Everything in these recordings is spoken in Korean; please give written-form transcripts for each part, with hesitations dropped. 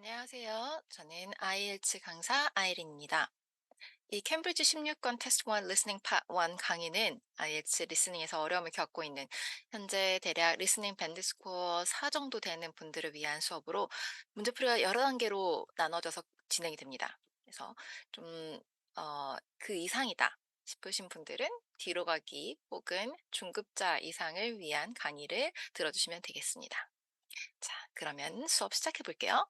안녕하세요. 저는 IELTS 강사 아이린입니다. 이 캠브리지 16권 테스트 1 리스닝 파 1 강의는 IELTS 리스닝에서 어려움을 겪고 있는 현재 대략 리스닝 밴드 스코어 4 정도 되는 분들을 위한 수업으로 문제풀이가 여러 단계로 나눠져서 진행이 됩니다. 그래서 좀 그 이상이다 싶으신 분들은 뒤로 가기 혹은 중급자 이상을 위한 강의를 들어주시면 되겠습니다. 자, 그러면 수업 시작해 볼게요.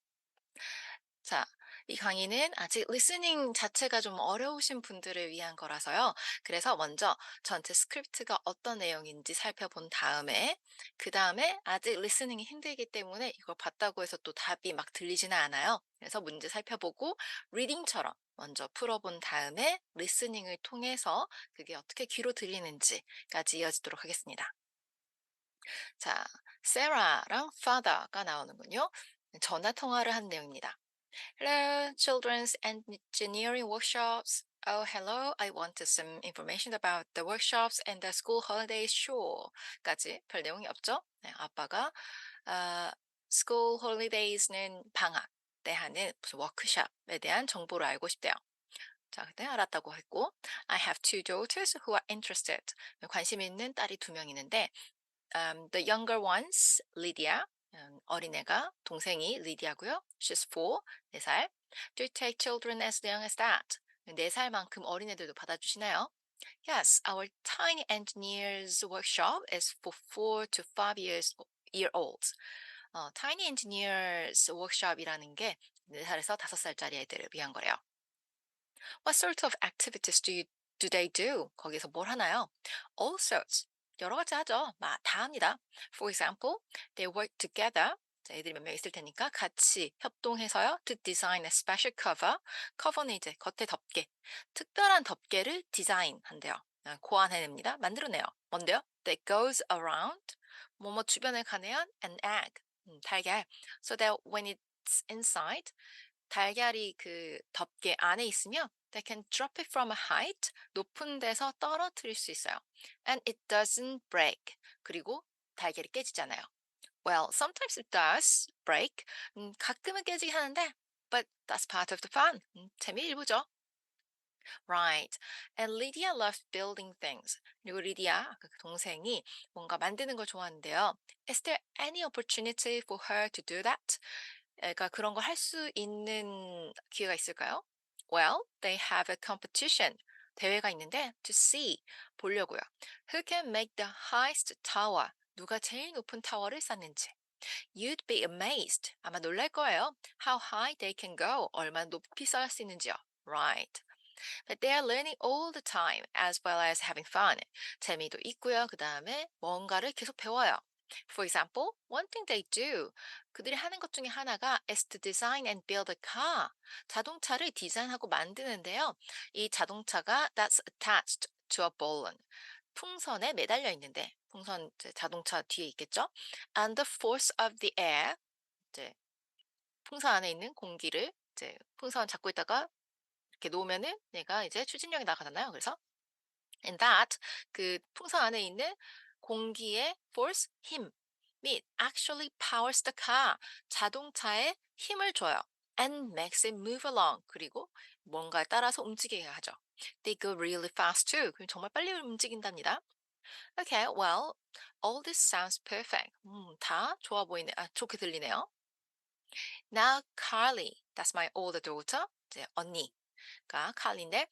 자, 이 강의는 아직 리스닝 자체가 좀 어려우신 분들을 위한 거라서요. 그래서 먼저 전체 스크립트가 어떤 내용인지 살펴본 다음에, 그 다음에 아직 리스닝이 힘들기 때문에 이걸 봤다고 해서 또 답이 막 들리지는 않아요. 그래서 문제 살펴보고 리딩처럼 먼저 풀어본 다음에 리스닝을 통해서 그게 어떻게 귀로 들리는지까지 이어지도록 하겠습니다. 자, 세라랑 father가 나오는군요. 전화 통화를 한 내용입니다. Hello, children's engineering workshops. Oh, hello. I wanted some information about the workshops and the school holidays. Sure. 까지 별 내용이 없죠? 네, 아빠가 아, school holidays는 방학 때 하는 무슨 워크숍에 대한 정보를 알고 싶대요. 자, 그때 알았다고 했고, I have two daughters who are interested. 관심 있는 딸이 두 명 있는데, the younger ones, Lydia, 어린애가 동생이 리디아고요. She's 4, 4살. Do you take children as young as that? 4살만큼 어린애들도 받아주시나요? Yes, our tiny engineers workshop is for 4 to 5 year olds. tiny engineers workshop이라는 게 4살에서 5살짜리 애들을 위한 거래요. What sort of activities do they do? 거기서 뭘 하나요? All sorts. 여러 가지 하죠. 다 합니다. For example, they work together. 자, 애들이 몇 명 있을 테니까 같이 협동해서요. To design a special cover. 커버는 이제 겉에 덮개. 특별한 덮개를 디자인한대요. 고안해냅니다. 만들어내요. 뭔데요? That goes around. 뭐뭐 주변을 가네요. An egg. 달걀. So that when it's inside, 달걀이 그 덮개 안에 있으면 they can drop it from a height, 높은 데서 떨어뜨릴 수 있어요. And it doesn't break. 그리고 달걀이 깨지잖아요. Well, sometimes it does break. 가끔은 깨지긴 하는데, but that's part of the fun. 재미 일부죠. Right. And Lydia loves building things. 그리고 리디아, 아까 그 동생이 뭔가 만드는 걸 좋아하는데요. Is there any opportunity for her to do that? 그러니까 그런 걸 할 수 있는 기회가 있을까요? Well, they have a competition. 대회가 있는데 to see 보려고요. Who can make the highest tower? 누가 제일 높은 타워를 쌓는지. You'd be amazed. 아마 놀랄 거예요. How high they can go. 얼마나 높이 쌓을 수 있는지요. Right. But they are learning all the time as well as having fun. 재미도 있고요. 그 다음에 뭔가를 계속 배워요. For example, one thing they do. 그들이 하는 것 중에 하나가 is to design and build a car. 자동차를 디자인하고 만드는데요. 이 자동차가 that's attached to a balloon. 풍선에 매달려 있는데 풍선 이제 자동차 뒤에 있겠죠? And the force of the air. 이제 풍선 안에 있는 공기를 이제 풍선 잡고 있다가 이렇게 놓으면은 얘가 이제 추진력이 나가잖아요. 그래서 and that 그 풍선 안에 있는 공기의 force 힘 및 actually powers the car 자동차에 힘을 줘요. and makes it move along 그리고 뭔가에 따라서 움직이게 하죠. They go really fast too. 그럼 정말 빨리 움직인답니다. Okay, well, all this sounds perfect. 다 좋아 보이네. 좋게 들리네요. Now Carly, that's my older daughter. 이제 언니가 칼리인데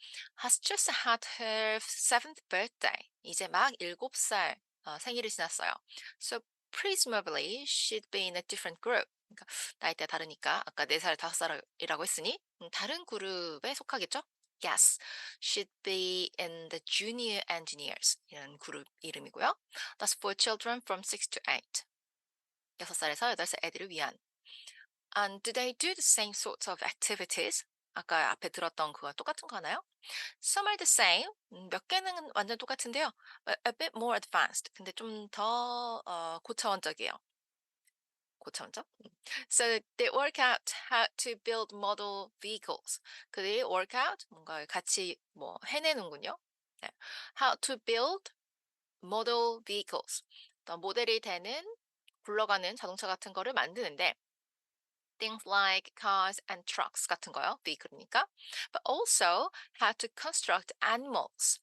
has just had her seventh birthday. 이제 막 7살 생일을 지났어요. So presumably she'd be in a different group. 그러니까 나이대가 다르니까 아까 4살, 5살이라고 했으니 다른 그룹에 속하겠죠? Yes, she'd be in the junior engineers 이런 그룹 이름이고요. That's for children from 6 to 8. 6살에서 8살 애들을 위한 And do they do the same sorts of activities? 아까 앞에 들었던 그거 똑같은 거 하나요? Some are the same. 몇 개는 완전 똑같은데요. But a bit more advanced. 근데 좀 더 고차원적이에요. 고차원적? So they work out how to build model vehicles. 그들이 work out 뭔가 같이 뭐 해내는군요. 네. How to build model vehicles. 어떤 모델이 되는 굴러가는 자동차 같은 거를 만드는데 things like cars and trucks 같은 거요. vehicle이니까. But also how to construct animals.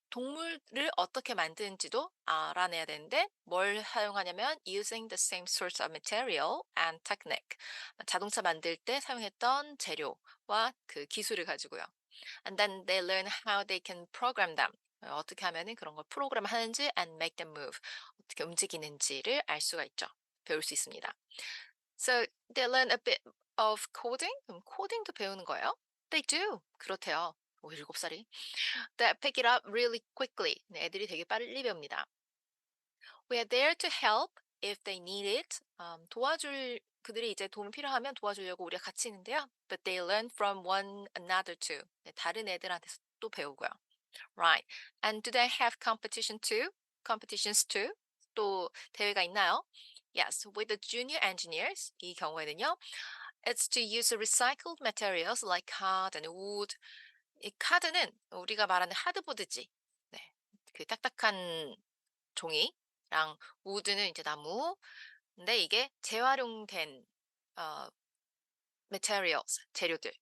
동물을 어떻게 만드는지도 알아내야 되는데 뭘 사용하냐면 using the same source of material and technique. 자동차 만들 때 사용했던 재료와 그 기술을 가지고요. And then they learn how they can program them. 어떻게 하면은 그런 걸 프로그램하는지 and make them move. 어떻게 움직이는지를 알 수가 있죠. 배울 수 있습니다. So they learn a bit of coding. 그럼 코딩도 배우는 거예요? They do. 그렇대요. 오, 7살이. They pick it up really quickly. 네, 애들이 되게 빨리 배웁니다. We are there to help if they need it. 그들이 이제 도움이 필요하면 도와주려고 우리가 같이 있는데요. But they learn from one another too. 네, 다른 애들한테서 또 배우고요. Right. And do they have competition too? Competitions too? 또 대회가 있나요? Yes, with the junior engineers. 이 경우에는요. It's to use recycled materials like card and wood. 이 카드는 우리가 말하는 하드보드지. 네. 그 딱딱한 종이랑 우드는 이제 나무. 근데 이게 재활용된 어 materials 재료들을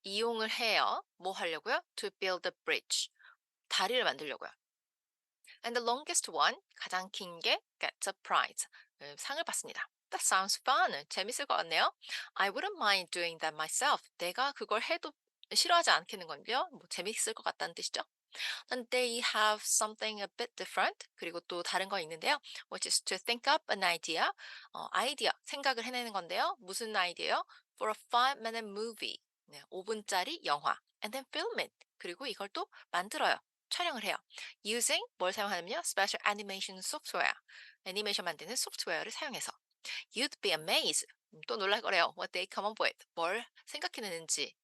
이용을 해요. 뭐 하려고요? To build a bridge. 다리를 만들려고요. And the longest one, 가장 긴 게 gets a prize. 상을 받습니다. That sounds fun. 재밌을 것 같네요. I wouldn't mind doing that myself. 내가 그걸 해도 싫어하지 않겠는건요? 뭐 재밌을 것 같다는 뜻이죠. And they have something a bit different. 그리고 또 다른 거 있는데요. Which is to think up an idea. 아이디어, 생각을 해내는 건데요. 무슨 아이디어요? For a 5-minute movie. 네, 5분짜리 영화. And then film it. 그리고 이걸 또 만들어요. 촬영을 해요. Using 뭘 사용하냐면요. Special animation software. 애니메이션 만드는 소프트웨어를 사용해서. You'd be amazed. 또 놀랄 거래요. What they come up with. 뭘 생각해내는지.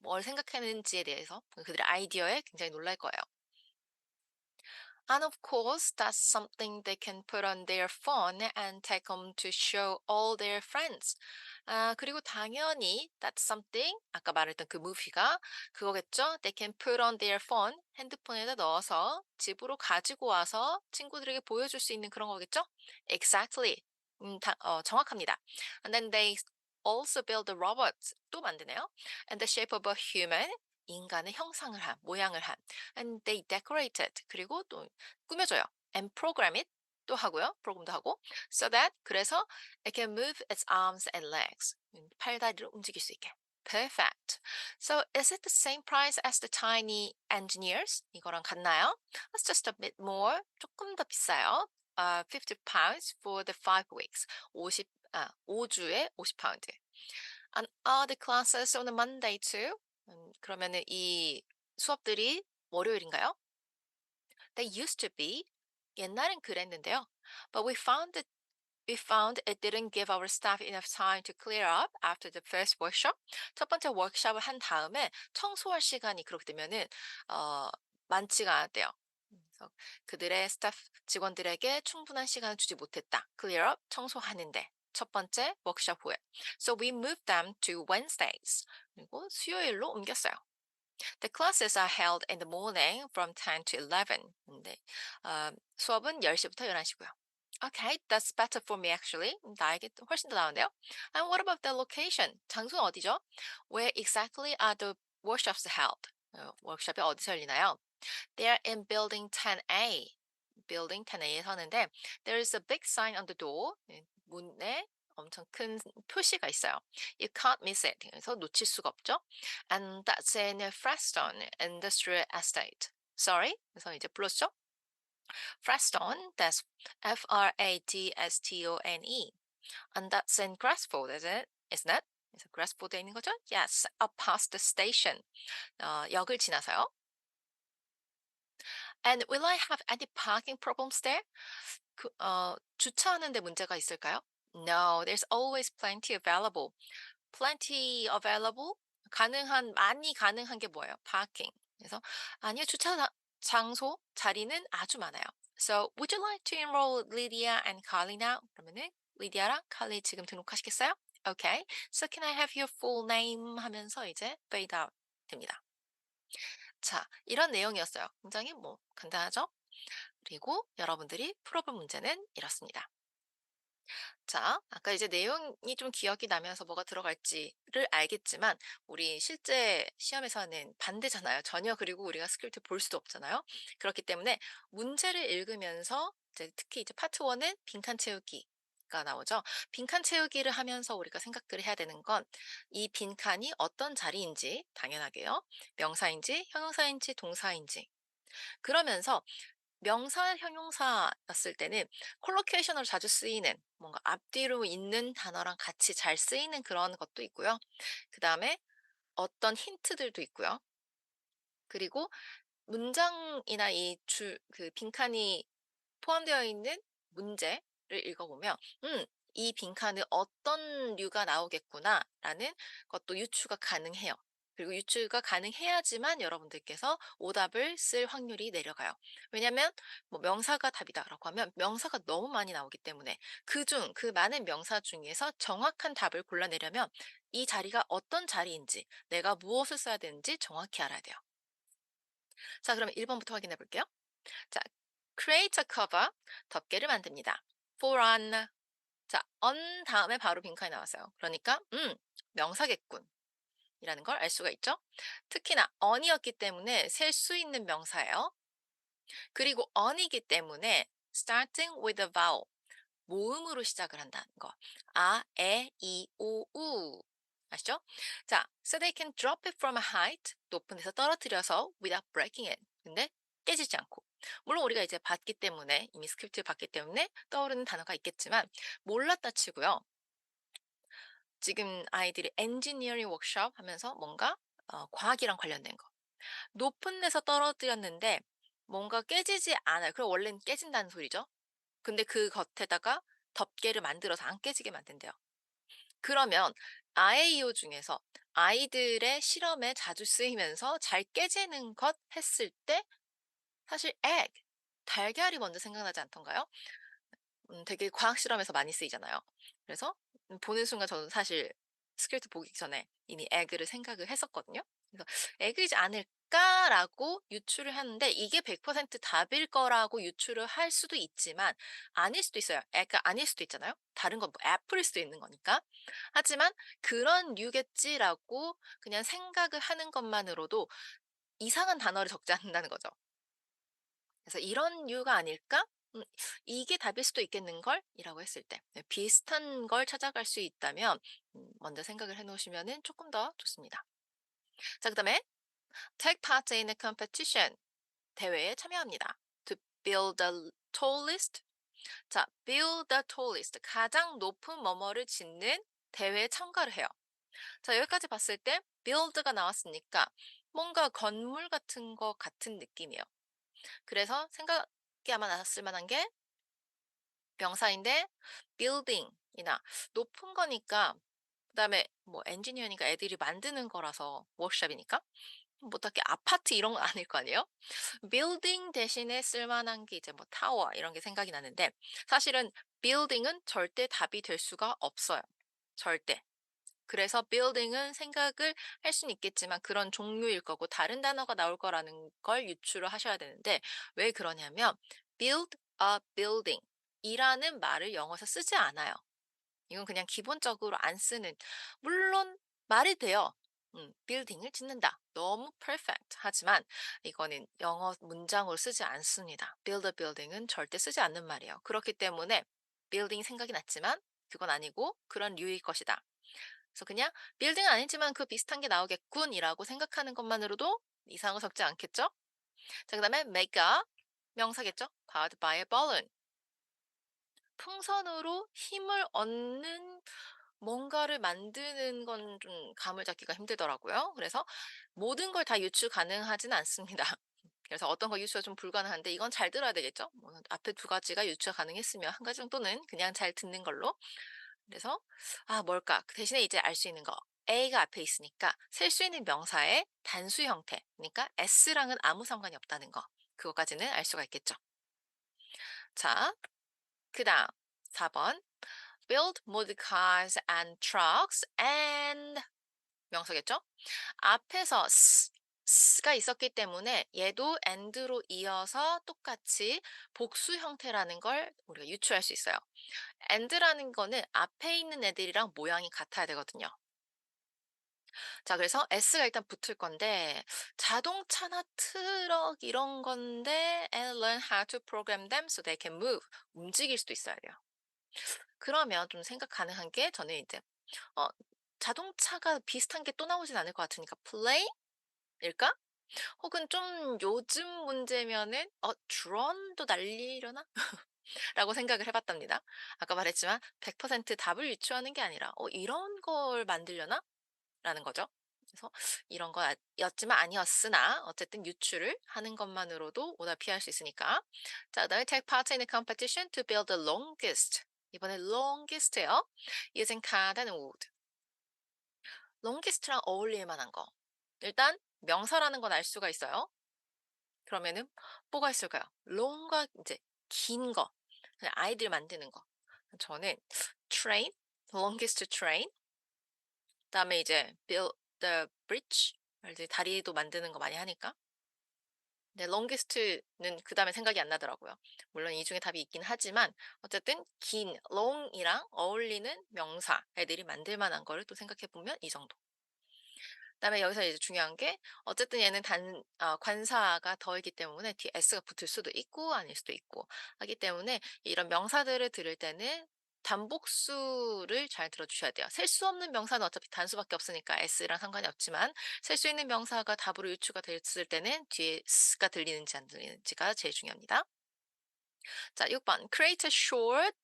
뭘 생각하는지에 대해서 그들의 아이디어에 굉장히 놀랄 거예요. And of course, that's something they can put on their phone and take home to show all their friends. 그리고 당연히 that's something, 아까 말했던 그 movie가 그거겠죠? They can put on their phone, 핸드폰에다 넣어서 집으로 가지고 와서 친구들에게 보여줄 수 있는 그런 거겠죠? Exactly. 정확합니다. And then they also build the robots, 또 만드네요. And the shape of a human, 인간의 형상을 한, 모양을 한. And they decorate it. 그리고 또 꾸며줘요. And program it. 또 하고요. 프로그램도 하고. So that, 그래서 it can move its arms and legs. 팔다리를 움직일 수 있게. Perfect. So is it the same price as the tiny engineers? 이거랑 같나요? That's just a bit more. 조금 더 비싸요. 50 pounds for the 5 weeks. 5주에 50파운드. And are the classes on a Monday too? 그러면은 이 수업들이 월요일인가요? They used to be. 옛날엔 그랬는데요. But we found it didn't give our staff enough time to clear up after the first workshop. 첫 번째 워크숍을 한 다음에 청소할 시간이 그렇게 되면은 많지가 않았대요. 그래서 그들의 스타프 직원들에게 충분한 시간을 주지 못했다. clear up 청소하는데 첫 번째 워크숍 후에. So we moved them to Wednesdays. 그리고 수요일로 옮겼어요. The classes are held in the morning from 10 to 11. 근데 수업은 10시부터 11시고요. Okay, that's better for me actually. 나에게 또 훨씬 더 나은데요. And what about the location? 장소는 어디죠? Where exactly are the workshops held? 워크숍이 어디서 열리나요? They are in building 10A. building 10A에 서는데 there is a big sign on the door. 문에 엄청 큰 표시가 있어요. You can't miss it. 그래서 놓칠 수가 없죠. And that's in Freston Industrial Estate. Sorry. 그래서 이제 불렀죠. Freston, that's Fradstone. And that's in Grassford, isn't it? 그래서 Grassford에 있는 거죠? Yes, up past the station. 역을 지나서요. And will I have any parking problems there? 주차하는 데 문제가 있을까요? No, there's always plenty available. Plenty available? 많이 가능한 게 뭐예요? Parking. 그래서 아니요, 장소, 자리는 아주 많아요. So, would you like to enroll Lydia and Carly now? 그러면은 리디아랑 칼리 지금 등록하시겠어요? Okay. So, can I have your full name? 하면서 이제 fade out 됩니다. 자, 이런 내용이었어요. 굉장히 간단하죠? 그리고 여러분들이 풀어볼 문제는 이렇습니다. 자, 아까 이제 내용이 좀 기억이 나면서 뭐가 들어갈지를 알겠지만 우리 실제 시험에서는 반대잖아요. 전혀 그리고 우리가 스크립트 볼 수도 없잖아요. 그렇기 때문에 문제를 읽으면서 이제 특히 이제 파트 1은 빈칸 채우기가 나오죠. 빈칸 채우기를 하면서 우리가 생각을 해야 되는 건 이 빈칸이 어떤 자리인지 당연하게요. 명사인지 형용사인지 동사인지. 그러면서 명사, 형용사였을 때는 콜로케이션으로 자주 쓰이는 뭔가 앞뒤로 있는 단어랑 같이 잘 쓰이는 그런 것도 있고요. 그다음에 어떤 힌트들도 있고요. 그리고 문장이나 이 그 빈칸이 포함되어 있는 문제를 읽어보면 '이 빈칸은 어떤 류가 나오겠구나.'라는 것도 유추가 가능해요. 그리고 유추가 가능해야지만 여러분들께서 오답을 쓸 확률이 내려가요. 왜냐하면 뭐 "명사가 답이다."라고 하면 명사가 너무 많이 나오기 때문에 그 많은 명사 중에서 정확한 답을 골라내려면 이 자리가 어떤 자리인지, 내가 무엇을 써야 되는지 정확히 알아야 돼요. 자, 그럼 1 번부터 확인해 볼게요. 자, create a cover, 덮개를 만듭니다. for on. 자, on 다음에 바로 빈칸이 나왔어요. 그러니까 명사겠군 이라는 걸 알 수가 있죠. 특히나 on이었기 때문에 셀 수 있는 명사예요. 그리고 on이기 때문에 starting with a vowel, 모음으로 시작을 한다는 거. 아, 에, 이, 오, 우. 아시죠? 자, so they can drop it from a height, 높은 데서 떨어뜨려서 without breaking it. 근데 깨지지 않고. 물론 우리가 이제 봤기 때문에, 이미 스크립트를 봤기 때문에 떠오르는 단어가 있겠지만 몰랐다 치고요. 지금 아이들이 엔지니어링 워크숍 하면서 뭔가 과학이랑 관련된 거. 높은 데서 떨어뜨렸는데 뭔가 깨지지 않아요. 그럼 원래는 깨진다는 소리죠. 근데 그 겉에다가 덮개를 만들어서 안 깨지게 만든대요. 그러면 아에이오 중에서 아이들의 실험에 자주 쓰이면서 잘 깨지는 것 했을 때 사실 egg, 달걀이 먼저 생각나지 않던가요? 되게 과학 실험에서 많이 쓰이잖아요. 그래서 보는 순간 저는 사실 스크립트 보기 전에 이미 egg를 생각을 했었거든요. 그래서 'egg이지 않을까?'라고 유추를 하는데 이게 100% 답일 거라고 유추를 할 수도 있지만 아닐 수도 있어요. egg가 아닐 수도 있잖아요. 다른 건 뭐 애플일 수도 있는 거니까. 하지만 '그런 류겠지.'라고 그냥 생각을 하는 것만으로도 이상한 단어를 적지 않는다는 거죠. 그래서 '이런 류가 아닐까? 이게 답일 수도 있겠는걸?'이라고 했을 때 비슷한 걸 찾아갈 수 있다면 먼저 생각을 해 놓으시면은 쪼끔 더 좋습니다. 자, 그다음에 take part in a competition, 대회에 참여합니다. to build the tallest. 자, build the tallest, 가장 높은 뭐뭐를 짓는 대회에 참가를 해요. 자, 여기까지 봤을 때 build가 나왔으니까 뭔가 건물 같은 거 같은 느낌이에요. 그래서 생각이 아마 났을 만한 게 명사인데 building이나 높은 거니까, 그다음에 뭐 엔지니어니까 애들이 만드는 거라서 워크숍이니까 뭐 딱히 아파트 이런 건 아닐 거 아니에요? building 대신에 쓸 만한 게 이제 뭐 타워 이런 게 생각이 나는데 사실은 building은 절대 답이 될 수가 없어요. 절대. 그래서 building은 생각을 할 수는 있겠지만 그런 종류일 거고 다른 단어가 나올 거라는 걸 유추를 하셔야 되는데 왜 그러냐면 build a building 이라는 말을 영어에서 쓰지 않아요. 이건 그냥 기본적으로 안 쓰는, 물론 말이 돼요. building을 짓는다. 너무 perfect. 하지만 이거는 영어 문장으로 쓰지 않습니다. build a building은 절대 쓰지 않는 말이에요. 그렇기 때문에 building 생각이 났지만 그건 아니고 그런 류일 것이다. 그래서 그냥 빌딩은 아니지만 그 비슷한 게 나오겠군이라고 생각하는 것만으로도 이상을 적지 않겠죠? 자, 그다음에 make a, 명사겠죠? powered by a balloon. 풍선으로 힘을 얻는 뭔가를 만드는 건 좀 감을 잡기가 힘들더라고요. 그래서 모든 걸 다 유추 가능하진 않습니다. 그래서 어떤 거 유추가 좀 불가능한데 이건 잘 들어야 되겠죠? 뭐 앞에 두 가지가 유추가 가능했으면 한 가지 정도는 그냥 잘 듣는 걸로. 그래서 뭘까? 그 대신에 이제 알 수 있는 거. A가 앞에 있으니까 셀 수 있는 명사의 단수 형태. 그러니까 S랑은 아무 상관이 없다는 거. 그것까지는 알 수가 있겠죠. 자, 그다음 4 번. build more cars and trucks and 명사겠죠? 앞에서 s가 있었기 때문에 얘도 and로 이어서 똑같이 복수 형태라는 걸 우리가 유추할 수 있어요. and라는 거는 앞에 있는 애들이랑 모양이 같아야 되거든요. 자, 그래서 s가 일단 붙을 건데 자동차나 트럭 이런 건데 and learn how to program them so they can move. 움직일 수도 있어야 돼요. 그러면 좀 생각 가능한 게 저는 이제 어 자동차가 비슷한 게 또 나오진 않을 것 같으니까 plane일까? 혹은 좀 요즘 문제면은 '드론도 날리려나?' 라고 생각을 해 봤답니다. 아까 말했지만 100% 답을 유추하는 게 아니라 '이런 걸 만들려나?' 라는 거죠. 그래서 이런 였지만 아니었으나 어쨌든 유추를 하는 것만으로도 오답 피할 수 있으니까. 자, 그다음에 take part in a competition to build the longest. 이번에 longest예요. using card and wood. longest랑 어울릴 만한 거. 일단 명사라는 건 알 수가 있어요. 그러면은 뭐가 있을까요? long가 이제 긴 거. 그냥 아이들 만드는 거. 저는 train, longest train. 그다음에 이제 build the bridge. 이제 다리도 만드는 거 많이 하니까. 네, longest는 그다음에 생각이 안 나더라고요. 물론 이 중에 답이 있긴 하지만 어쨌든 긴 long이랑 어울리는 명사 애들이 만들 만한 거를 또 생각해 보면 이 정도. 그다음에 여기서 이제 중요한 게 어쨌든 얘는 관사가 더이기 때문에 뒤에 s가 붙을 수도 있고 아닐 수도 있고 하기 때문에 이런 명사들을 들을 때는 단복수를 잘 들어주셔야 돼요. 셀 수 없는 명사는 어차피 단수밖에 없으니까 s랑 상관이 없지만 셀 수 있는 명사가 답으로 유추가 됐을 때는 뒤에 s가 들리는지 안 들리는지가 제일 중요합니다. 자, 6번 create a short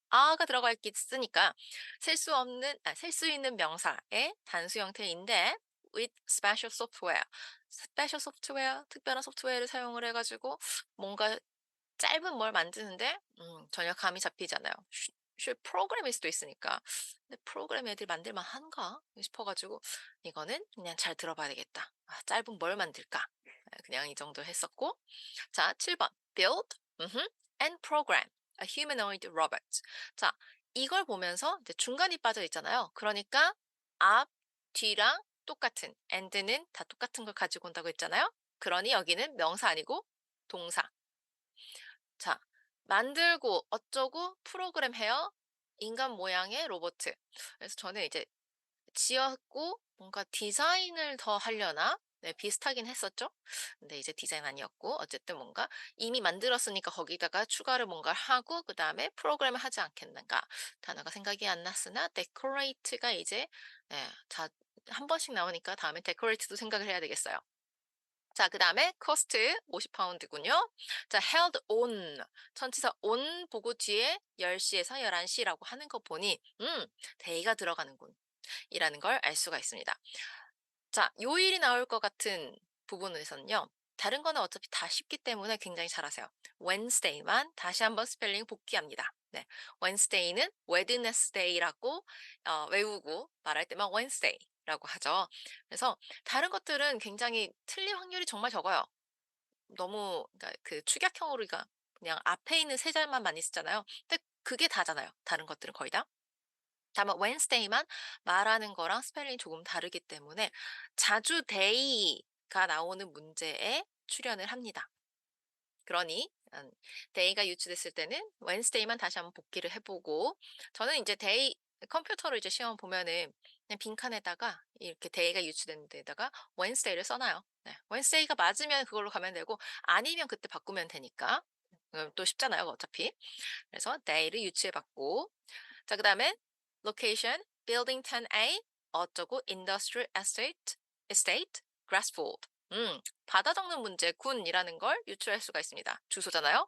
아가 들어가 있으니까 셀 수 있는 명사의 단수 형태인데 with special software. 스페셜 소프트웨어, 특별한 소프트웨어를 사용을 해가지고 뭔가 짧은 뭘 만드는데 전혀 감이 잡히잖아요. 프로그램일 수도 있으니까. 근데 프로그램 애들 만들만 한가 싶어가지고 이거는 그냥 잘 들어봐야 되겠다. 짧은 뭘 만들까? 그냥 이 정도 했었고. 자, 7번. Build and program a humanoid robot. 자, 이걸 보면서 이제 중간이 빠져 있잖아요. 그러니까 앞, 뒤랑 똑같은 and는 다 똑같은 걸 가지고 온다고 했잖아요. 그러니 여기는 명사 아니고 동사. 자, 만들고 어쩌고 프로그램 해요. 인간 모양의 로봇. 그래서 저는 이제 지었고 뭔가 디자인을 더 하려나? 네, 비슷하긴 했었죠. 근데 이제 디자인 아니었고 어쨌든 뭔가 이미 만들었으니까 거기다가 추가를 뭔가를 하고 그다음에 프로그램을 하지 않겠는가. 단어가 생각이 안 났으나 decorate가 이제 네, 한 번씩 나오니까 다음에 decorate도 생각을 해야 되겠어요. 자, 그다음에 cost 50파운드군요. 자, held on. 전치사 on 보고 뒤에 10시에서 11시라고 하는 거 보니 day가 들어가는군. 이라는 걸 알 수가 있습니다. 자, 요일이 나올 것 같은 부분에서는요. 다른 거는 어차피 다 쉽기 때문에 굉장히 잘하세요. Wednesday만 다시 한번 스펠링 복귀합니다. 네, Wednesday는 Wednesday라고 외우고 말할 때만 Wednesday라고 하죠. 그래서 다른 것들은 굉장히 틀릴 확률이 정말 적어요. 너무 그러니까 그 축약형으로 그냥 앞에 있는 세 자만 많이 쓰잖아요. 근데 그게 다잖아요. 다른 것들은 거의 다. 다만 Wednesday만 말하는 거랑 스펠링이 조금 다르기 때문에 자주 day가 나오는 문제에 출연을 합니다. 그러니 day가 유추됐을 때는 Wednesday만 다시 한번 복기를 해보고 저는 이제 day 컴퓨터로 이제 시험 보면은 그냥 빈칸에다가 이렇게 day가 유추된 데다가 Wednesday를 써놔요. 네. Wednesday가 맞으면 그걸로 가면 되고 아니면 그때 바꾸면 되니까 또 쉽잖아요, 어차피. 그래서 day를 유추해봤고 자, 그다음에 location building 10A 어쩌고 industrial estate Grassfield. 받아 적는 문제 군이라는 걸 유추할 수가 있습니다. 주소잖아요.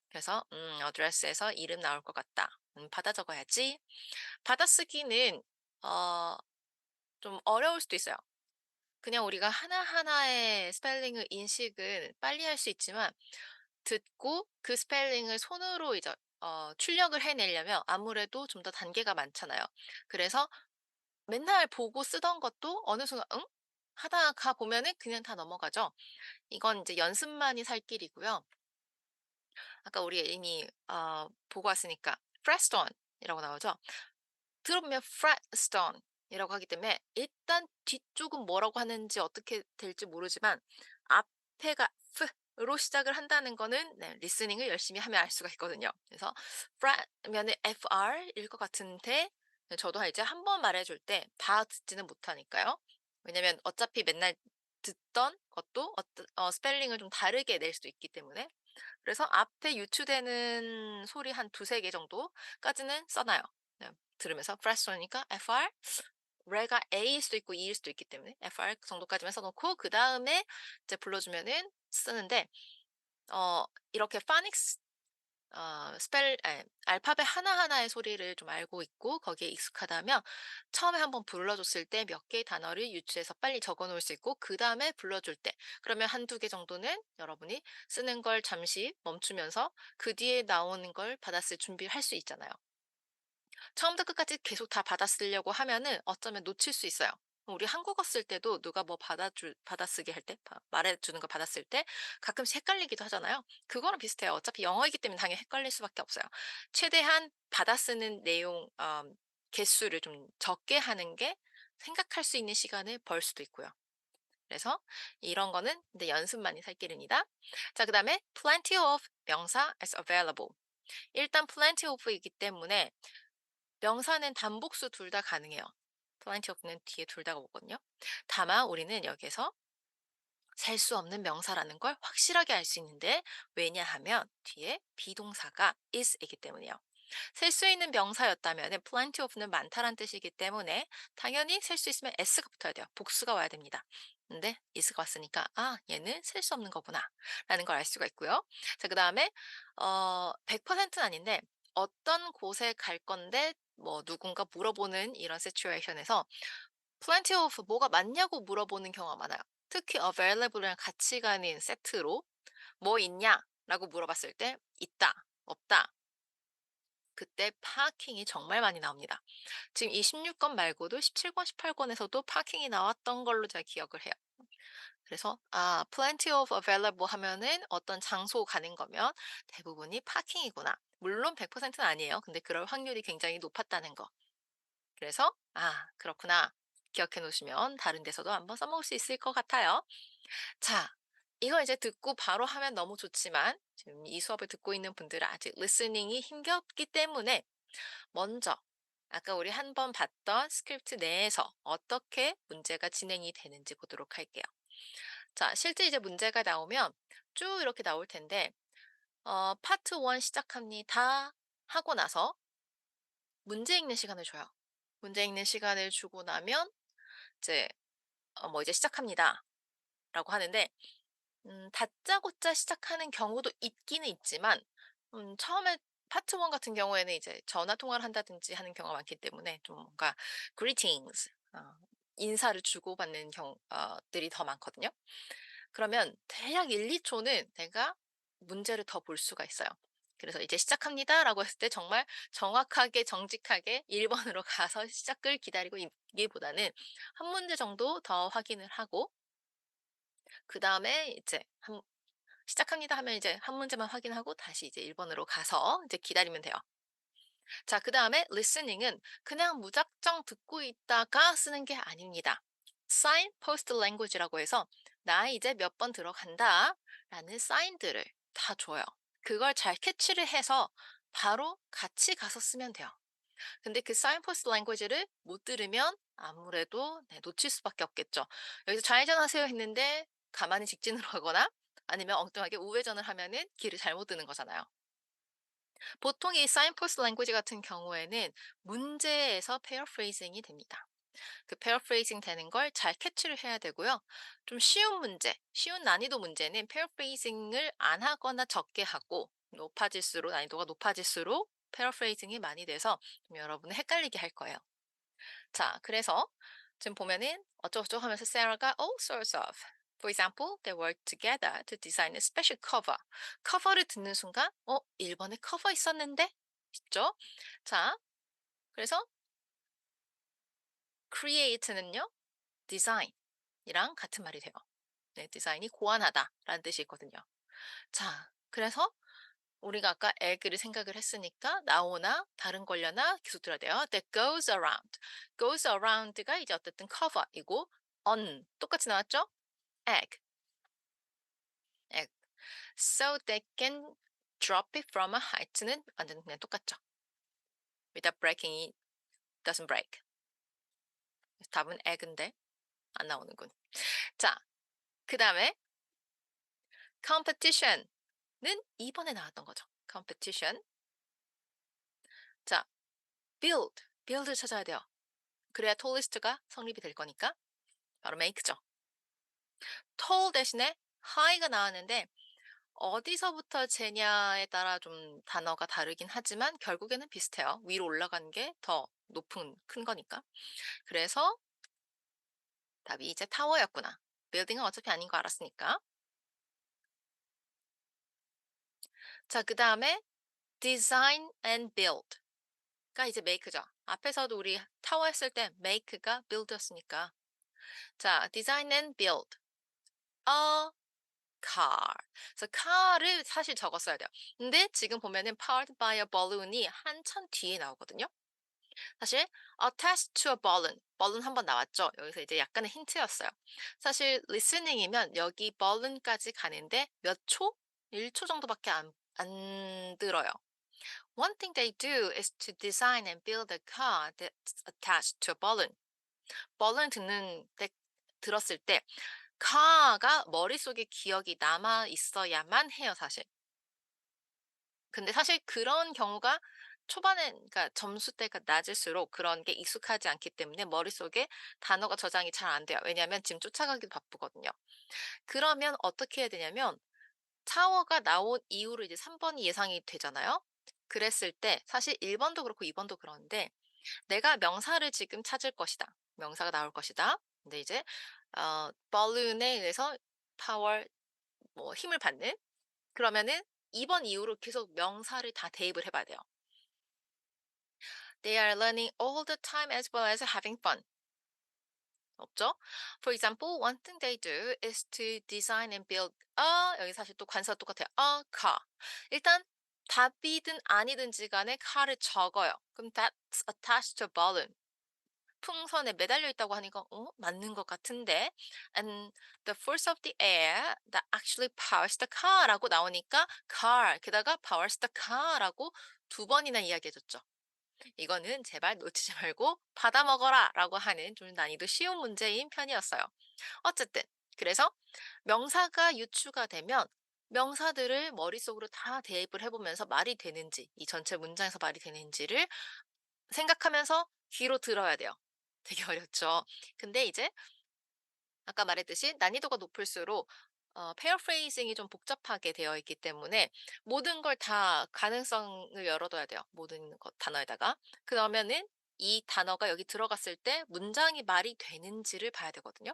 그래서 어드레스에서 이름 나올 것 같다. 받아 적어야지. 받아쓰기는 어, 좀 어려울 수도 있어요. 그냥 우리가 하나하나의 스펠링을 인식을 빨리 할 수 있지만 듣고 그 스펠링을 손으로 이제 출력을 해내려면 아무래도 좀 더 단계가 많잖아요. 그래서 맨날 보고 쓰던 것도 어느 순간 '응?' 하다가 보면은 그냥 다 넘어가죠. 이건 이제 연습만이 살 길이고요. 아까 우리 이미 보고 왔으니까 Fretstone 이라고 나오죠. 들어보면 Fretstone 이라고 하기 때문에 일단 뒤쪽은 뭐라고 하는지 어떻게 될지 모르지만 앞에가 f로 시작을 한다는 거는 네 리스닝을 열심히 하면 알 수가 있거든요. 그래서 fr면은 fr일 것 같은데 네 저도 이제 한 번 말해 줄 때 다 듣지는 못하니까요. 왜냐면 어차피 맨날 듣던 것도 스펠링을 좀 다르게 낼 수도 있기 때문에. 그래서 앞에 유추되는 소리 한 두세 개 정도까지는 써 놔요. 네. 들으면서 프레스니까 FR 레가 A일 수도 있고 E일 수도 있기 때문에 FR 정도까지만 써 놓고 그다음에 이제 불러주면은 쓰는데 이렇게 파닉스 알파벳 하나하나의 소리를 좀 알고 있고 거기에 익숙하다면 처음에 한번 불러줬을 때 몇 개의 단어를 유추해서 빨리 적어 놓을 수 있고 그다음에 불러줄 때 그러면 한두 개 정도는 여러분이 쓰는 걸 잠시 멈추면서 그 뒤에 나오는 걸 받아쓸 준비를 할 수 있잖아요. 처음부터 끝까지 계속 다 받아쓰려고 하면은 어쩌면 놓칠 수 있어요. 우리 한국어 쓸 때도 누가 뭐 받아쓰기 할 때 말해 주는 거 받아쓸 때 가끔씩 헷갈리기도 하잖아요. 그거랑 비슷해요. 어차피 영어이기 때문에 당연히 헷갈릴 수밖에 없어요. 최대한 받아쓰는 내용 개수를 좀 적게 하는 게 생각할 수 있는 시간을 벌 수도 있고요. 그래서 이런 거는 근데 연습만이 살 길입니다. 자, 그다음에 plenty of 명사 is available. 일단 plenty of이기 때문에 명사는 단복수 둘 다 가능해요. plenty of는 뒤에 둘 다가 오거든요. 다만 우리는 여기에서 셀 수 없는 명사라는 걸 확실하게 알 수 있는데 왜냐하면 뒤에 비동사가 is이기 때문이에요. 셀 수 있는 명사였다면 plenty of는 많다란 뜻이기 때문에 당연히 셀 수 있으면 s가 붙어야 돼요. 복수가 와야 됩니다. 근데 is가 왔으니까 아 얘는 셀 수 없는 거구나 라는 걸 알 수가 있고요. 자, 그다음에 100%는 아닌데 어떤 곳에 갈 건데 뭐 누군가 물어보는 이런 시츄에이션에서 plenty of 뭐가 많냐고 물어보는 경우가 많아요. 특히 available이랑 같이 가는 세트로 "뭐 있냐?"라고 물어봤을 때 "있다." "없다." 그때 파킹이 정말 많이 나옵니다. 지금 이 16권 말고도 17권, 18권에서도 파킹이 나왔던 걸로 제가 기억을 해요. 그래서 plenty of available 하면은 어떤 장소 가는 거면 대부분이 파킹이구나. 물론 100%는 아니에요. 근데 그럴 확률이 굉장히 높았다는 거. 그래서 그렇구나. 기억해 놓으시면 다른 데서도 한번 써먹을 수 있을 것 같아요. 자, 이거 이제 듣고 바로 하면 너무 좋지만 지금 이 수업을 듣고 있는 분들은 아직 리스닝이 힘겹기 때문에 먼저 아까 우리 한 번 봤던 스크립트 내에서 어떻게 문제가 진행이 되는지 보도록 할게요. 자, 실제 이제 문제가 나오면 쭉 이렇게 나올 텐데 파트 1 시작합니다 하고 나서 문제 읽는 시간을 줘요. 문제 읽는 시간을 주고 나면 이제 뭐 "이제 시작합니다."라고 하는데 다짜고짜 시작하는 경우도 있기는 있지만 처음에 파트 1 같은 경우에는 이제 전화 통화를 한다든지 하는 경우가 많기 때문에 좀 뭔가 greetings 인사를 주고받는 들이 더 많거든요. 그러면 대략 1-2 초는 내가 문제를 더 볼 수가 있어요. 그래서 "이제 시작합니다."라고 했을 때 정말 정확하게 정직하게 1 번으로 가서 시작을 기다리고 있기보다는 한 문제 정도 더 확인을 하고 그다음에 이제 시작합니다 하면 이제 한 문제만 확인하고 다시 이제 1 번으로 가서 이제 기다리면 돼요. 자, 그다음에 listening은 그냥 무작정 듣고 있다가 쓰는 게 아닙니다. signpost language라고 해서 "나 이제 몇 번 들어간다."라는 사인들을 다 줘요. 그걸 잘 캐치를 해서 바로 같이 가서 쓰면 돼요. 근데 그 signpost language를 못 들으면 아무래도 네 놓칠 수밖에 없겠죠. 여기서 "좌회전하세요." 했는데 가만히 직진으로 가거나 아니면 엉뚱하게 우회전을 하면은 길을 잘못 드는 거잖아요. 보통 이 signpost language 같은 경우에는 문제에서 paraphrasing이 됩니다. 그 paraphrasing 되는 걸 잘 캐치를 해야 되고요. 좀 쉬운 문제, 쉬운 난이도 문제는 paraphrasing을 안 하거나 적게 하고 높아질수록 난이도가 높아질수록 paraphrasing이 많이 돼서 좀 여러분을 헷갈리게 할 거예요. 자, 그래서 지금 보면은 어쩌고저쩌고 하면서 Sarah가 all sorts of. For example, they worked together to design a special cover. 커버를 듣는 순간, 1번에 커버 있었는데? 싶죠? 자, 그래서 create는요, design이랑 같은 말이 돼요. 네, 디자인이 고안하다라는 뜻이 있거든요. 자, 그래서 우리가 아까 egg를 생각을 했으니까 나오나 다른 걸려나 계속 들어야 돼요. That goes around. goes around가 이제 어쨌든 cover이고 on 똑같이 나왔죠? egg, egg. So they can drop it from a height는 완전 그냥 똑같죠. Without breaking it doesn't break. 답은 egg인데 안 나오는군. 자, 그다음에 competition은 2번에 나왔던 거죠. competition. 자, build 찾아야 돼요. 그래야 tallest가 성립이 될 거니까 바로 make죠. tall 대신에 high가 나왔는데 어디서부터 재냐에 따라 좀 단어가 다르긴 하지만 결국에는 비슷해요. 위로 올라가는 게 더 높은 큰 거니까. 그래서 답이 이제 타워였구나. 빌딩은 어차피 아닌 거 알았으니까. 자, 그다음에 design and build가 이제 make죠. 앞에서도 우리 타워 했을 때 make가 build였으니까. 자, design and build a car. 그래서 car를 사실 적었어야 돼요. 근데 지금 보면은 powered by a balloon이 한참 뒤에 나오거든요. 사실 attached to a balloon, balloon 한 번 나왔죠. 여기서 이제 약간의 힌트였어요. 사실 listening이면 여기 balloon까지 가는데 몇 초? 1초 정도밖에 안 들어요. One thing they do is to design and build a car that's attached to a balloon. balloon 들었을 때 car가 머릿속에 기억이 남아 있어야만 해요, 사실. 근데 사실 그런 경우가 초반에 그러니까 점수대가 낮을수록 그런 게 익숙하지 않기 때문에 머릿속에 단어가 저장이 잘 안 돼요. 왜냐하면 지금 쫓아가기도 바쁘거든요. 그러면 어떻게 해야 되냐면 타워가 나온 이후로 이제 3 번이 예상이 되잖아요. 그랬을 때 사실 1 번도 그렇고 2 번도 그런데 내가 명사를 지금 찾을 것이다. 명사가 나올 것이다. 근데 이제 balloon에 의해서 파워 뭐 힘을 받는 그러면은 2번 이후로 계속 명사를 다 대입을 해 봐야 돼요. They are learning all the time as well as having fun. 없죠? For example, one thing they do is to design and build a 여기 사실 또 관사 똑같아요. a car. 일단 답이든 아니든지 간에 car를 적어요. 그럼 that's attached to a balloon. 풍선에 매달려 있다고 하니까 맞는 것 같은데 and the force of the air that actually powers the car라고 나오니까 car 게다가 powers the car라고 2번이나 이야기해 줬죠. 이거는 제발 놓치지 말고 받아 먹어라라고 하는 좀 난이도 쉬운 문제인 편이었어요. 어쨌든 그래서 명사가 유추가 되면 명사들을 머릿속으로 다 대입을 해보면서 말이 되는지 이 전체 문장에서 말이 되는지를 생각하면서 귀로 들어야 돼요. 되게 어렵죠. 근데 이제 아까 말했듯이 난이도가 높을수록 paraphrasing이 좀 복잡하게 되어 있기 때문에 모든 걸 다 가능성을 열어둬야 돼요. 모든 것 단어에다가. 그러면은 이 단어가 여기 들어갔을 때 문장이 말이 되는지를 봐야 되거든요.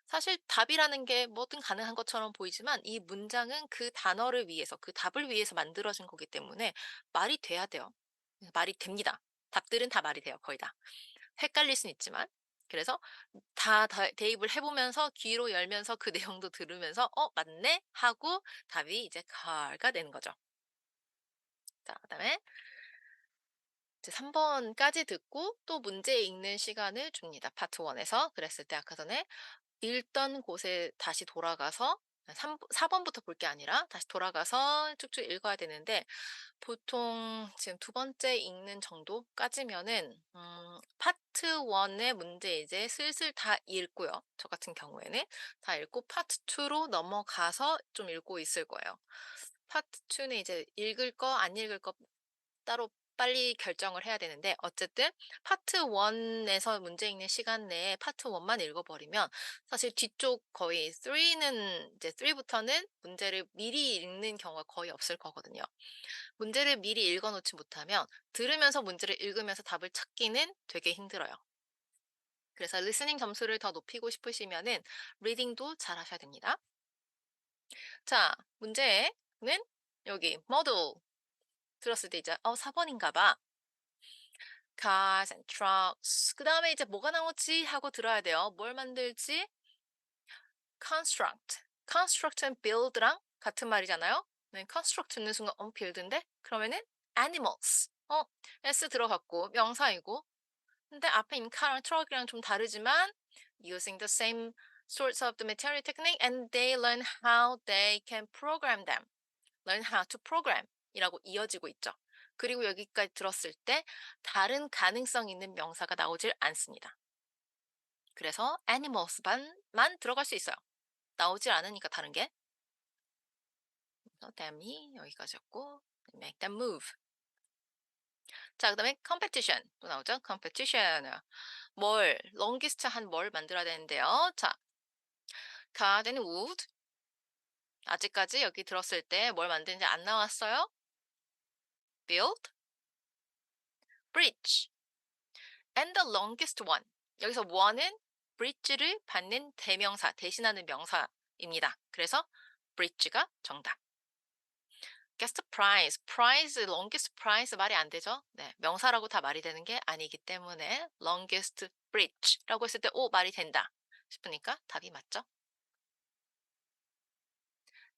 사실 답이라는 게 뭐든 가능한 것처럼 보이지만 이 문장은 그 단어를 위해서 그 답을 위해서 만들어진 거기 때문에 말이 돼야 돼요. 말이 됩니다. 답들은 다 말이 돼요. 거의 다. 헷갈릴 수는 있지만. 그래서 다 대입을 해 보면서 귀로 열면서 그 내용도 들으면서 '어 맞네.' 하고 답이 이제 car가 되는 거죠. 자 그다음에 이제 3 번까지 듣고 또 문제 읽는 시간을 줍니다, 파트 1 에서. 그랬을 때 아까 전에 읽던 곳에 다시 돌아가서 4 번부터 볼 게 아니라 다시 돌아가서 쭉쭉 읽어야 되는데 보통 지금 두 번째 읽는 정도까지면은 파트 1의 문제 이제 슬슬 다 읽고요. 저 같은 경우에는 다 읽고 파트 2로 넘어가서 좀 읽고 있을 거예요. 파트 2는 이제 읽을 거 안 읽을 거 따로 빨리 결정을 해야 되는데 어쨌든 파트 1에서 문제 읽는 시간 내에 파트 1만 읽어 버리면 사실 뒤쪽 거의 3는 이제 3 부터는 문제를 미리 읽는 경우가 거의 없을 거거든요. 문제를 미리 읽어 놓지 못하면 들으면서 문제를 읽으면서 답을 찾기는 되게 힘들어요. 그래서 리스닝 점수를 더 높이고 싶으시면은 리딩도 잘하셔야 됩니다. 자, 문제는 여기 model 들었을 때 이제 4 번인가 봐. cars and trucks. 그다음에 이제 뭐가 나오지 하고 들어야 돼요. 뭘 만들지? construct. construct and build랑 같은 말이잖아요. 네, construct 듣는 순간 build인데 그러면은 animals. s 들어갔고 명사이고 근데 앞에 인카랑 트럭이랑 좀 다르지만 using the same sorts of the material technique and they learn how they can program them. learn how to program 이라고 이어지고 있죠. 그리고 여기까지 들었을 때 다른 가능성 있는 명사가 나오질 않습니다. 그래서 animals만 들어갈 수 있어요. 나오질 않으니까 다른 게. 그래서 them이 여기까지였고 make them move. 자, 그다음에 competition 또 나오죠. competition. longest 한 뭘 만들어야 되는데요. 자, garden wood. 아직까지 여기 들었을 때 뭘 만드는지 안 나왔어요. build, bridge. and the longest one. 여기서 one은 bridge를 받는 대명사, 대신하는 명사입니다. 그래서 bridge가 정답. guest prize, prize, longest prize 말이 안 되죠. 네, 명사라고 다 말이 되는 게 아니기 때문에 longest bridge라고 했을 때 말이 된다 싶으니까 답이 맞죠.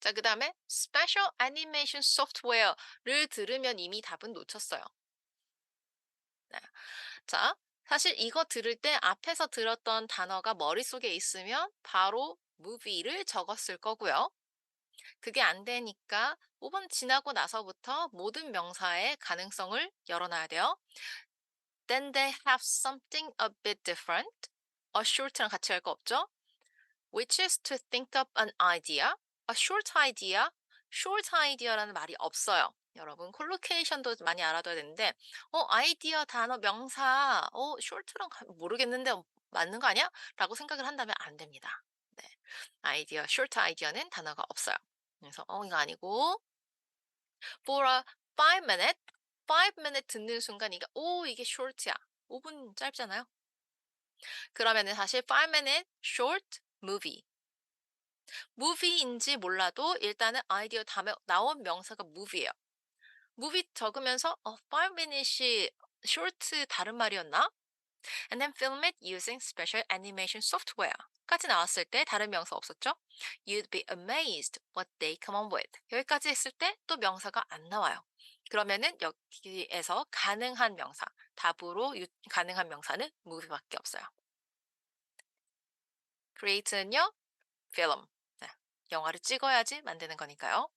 자, 그 다음에 special animation software를 들으면 이미 답은 놓쳤어요. 네. 자, 사실 이거 들을 때 앞에서 들었던 단어가 머릿속에 있으면 바로 movie를 적었을 거고요. 그게 안 되니까 5번 지나고 나서부터 모든 명사의 가능성을 열어놔야 돼요. Then they have something a bit different. A short랑 같이 할 거 없죠? Which is to think up an idea. A short idea. short idea라는 말이 없어요. 여러분 콜로케이션도 많이 알아둬야 되는데 아이디어 단어 명사 short랑 모르겠는데 맞는 거 아니야? 라고 생각을 한다면 안 됩니다. 네. 아이디어 short 아이디어는 단어가 없어요. 그래서 이거 아니고 for a 5 minute 5 minute 듣는 순간 이게 short야. 5분 짧잖아요. 그러면은 사실 5 minute short movie. movie인지 몰라도 일단은 아이디어 다음에 나온 명사가 movie예요. movie 적으면서 5 minutes이 short 다른 말이었나? And then film it using special animation software. 까지 나왔을 때 다른 명사 없었죠? You'd be amazed what they come up with. 여기까지 했을 때 또 명사가 안 나와요. 그러면은 여기에서 가능한 명사, 답으로 가능한 명사는 movie밖에 없어요. create는요, film. 네, 영화를 찍어야지 만드는 거니까요.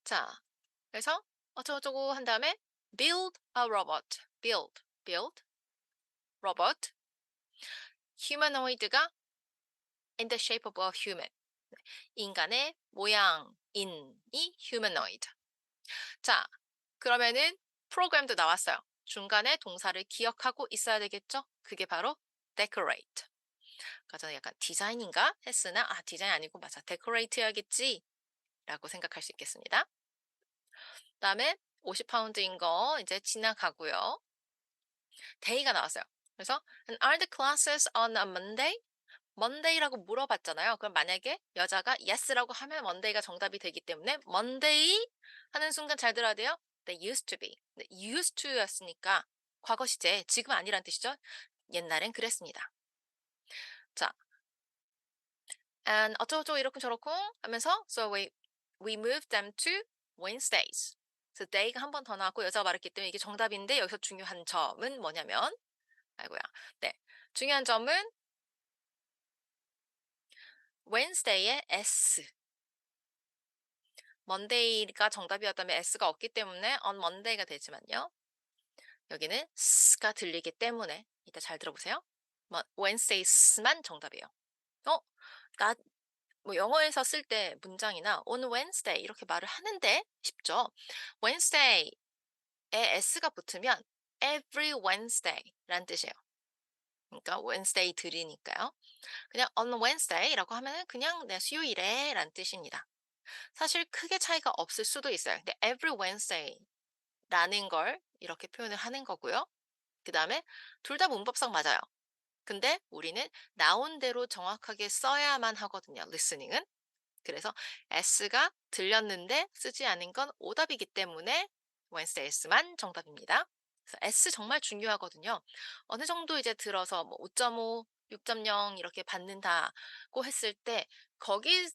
자, 그래서 어쩌고저쩌고 한 다음에 build a robot. build, robot. humanoid가 in the shape of a human. 인간의 모양인이 humanoid. 자, 그러면은 프로그램도 나왔어요. 중간에 동사를 기억하고 있어야 되겠죠? 그게 바로 decorate. 아까 전에 약간 디자인인가 했으나 디자인 아니고 맞아 decorate 해야겠지 라고 생각할 수 있겠습니다. 그다음에 50파운드인 거 이제 지나가고요. day가 나왔어요. 그래서 and are the classes on a Monday? Monday라고 물어봤잖아요. 그럼 만약에 여자가 yes라고 하면 Monday가 정답이 되기 때문에 Monday 하는 순간 잘 들어야 돼요. They used to be. used to였으니까 과거 시제, 지금 아니란 뜻이죠. 옛날엔 그랬습니다. 자, and 어쩌고저쩌고 이렇고 저렇고 하면서 so we moved them to Wednesdays. 그래서 day가 한 번 더 나왔고 여자가 말했기 때문에 이게 정답인데 여기서 중요한 점은 뭐냐면 아이고야. 네. 중요한 점은 Wednesday의 S. Monday가 정답이었다면 S가 없기 때문에 on Monday가 되지만요. 여기는 S가 들리기 때문에 이따 잘 들어보세요. Wednesdays만 정답이에요. 나 영어에서 쓸 때 문장이나 on Wednesday 이렇게 말을 하는데 싶죠. Wednesday에 S가 붙으면 every Wednesday라는 뜻이에요. 그러니까 Wednesday 들이니까요. 그냥 on Wednesday라고 하면은 그냥 수요일에 라는 뜻입니다. 사실 크게 차이가 없을 수도 있어요. 근데 every Wednesday라는 걸 이렇게 표현을 하는 거고요. 그 다음에 둘 다 문법상 맞아요. 근데 우리는 나온 대로 정확하게 써야만 하거든요. listening은. 그래서 S가 들렸는데 쓰지 않은 건 오답이기 때문에 Wednesdays만 정답입니다. 그래서 S 정말 중요하거든요. 어느 정도 이제 들어서 5.5, 6.0 이렇게 받는다고 했을 때 거기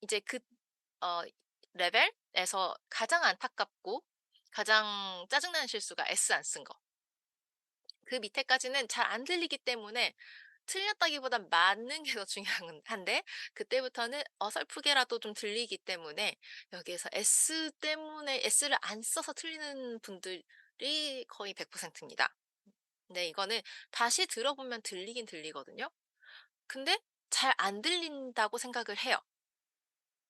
이제 그 레벨에서 가장 안타깝고 가장 짜증나는 실수가 S 안 쓴 거. 그 밑에까지는 잘 안 들리기 때문에 틀렸다기보단 맞는 게 더 중요한 한데 그때부터는 어설프게라도 좀 들리기 때문에 여기에서 S 때문에 S를 안 써서 틀리는 분들이 거의 100% 입니다. 근데 이거는 다시 들어보면 들리긴 들리거든요. 근데 잘 안 들린다고 생각을 해요.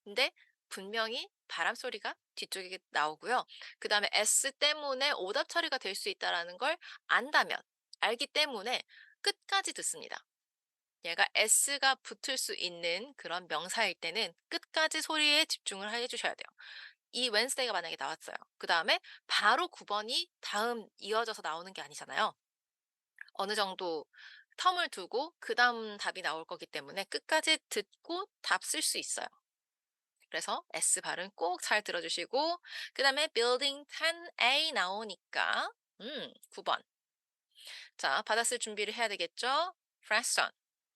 근데 분명히 바람 소리가 뒤쪽에 나오고요. 그다음에 S 때문에 오답 처리가 될 수 있다라는 걸 안다면 알기 때문에 끝까지 듣습니다. 얘가 S가 붙을 수 있는 그런 명사일 때는 끝까지 소리에 집중을 해 주셔야 돼요. 이 Wednesday가 만약에 나왔어요. 그다음에 바로 9 번이 다음 이어져서 나오는 게 아니잖아요. 어느 정도 텀을 두고 그다음 답이 나올 거기 때문에 끝까지 듣고 답 쓸 수 있어요. 그래서 S 발음 꼭 잘 들어 주시고 그다음에 Building 10A 나오니까 9 번. 자, 받아쓸 준비를 해야 되겠죠? Press on.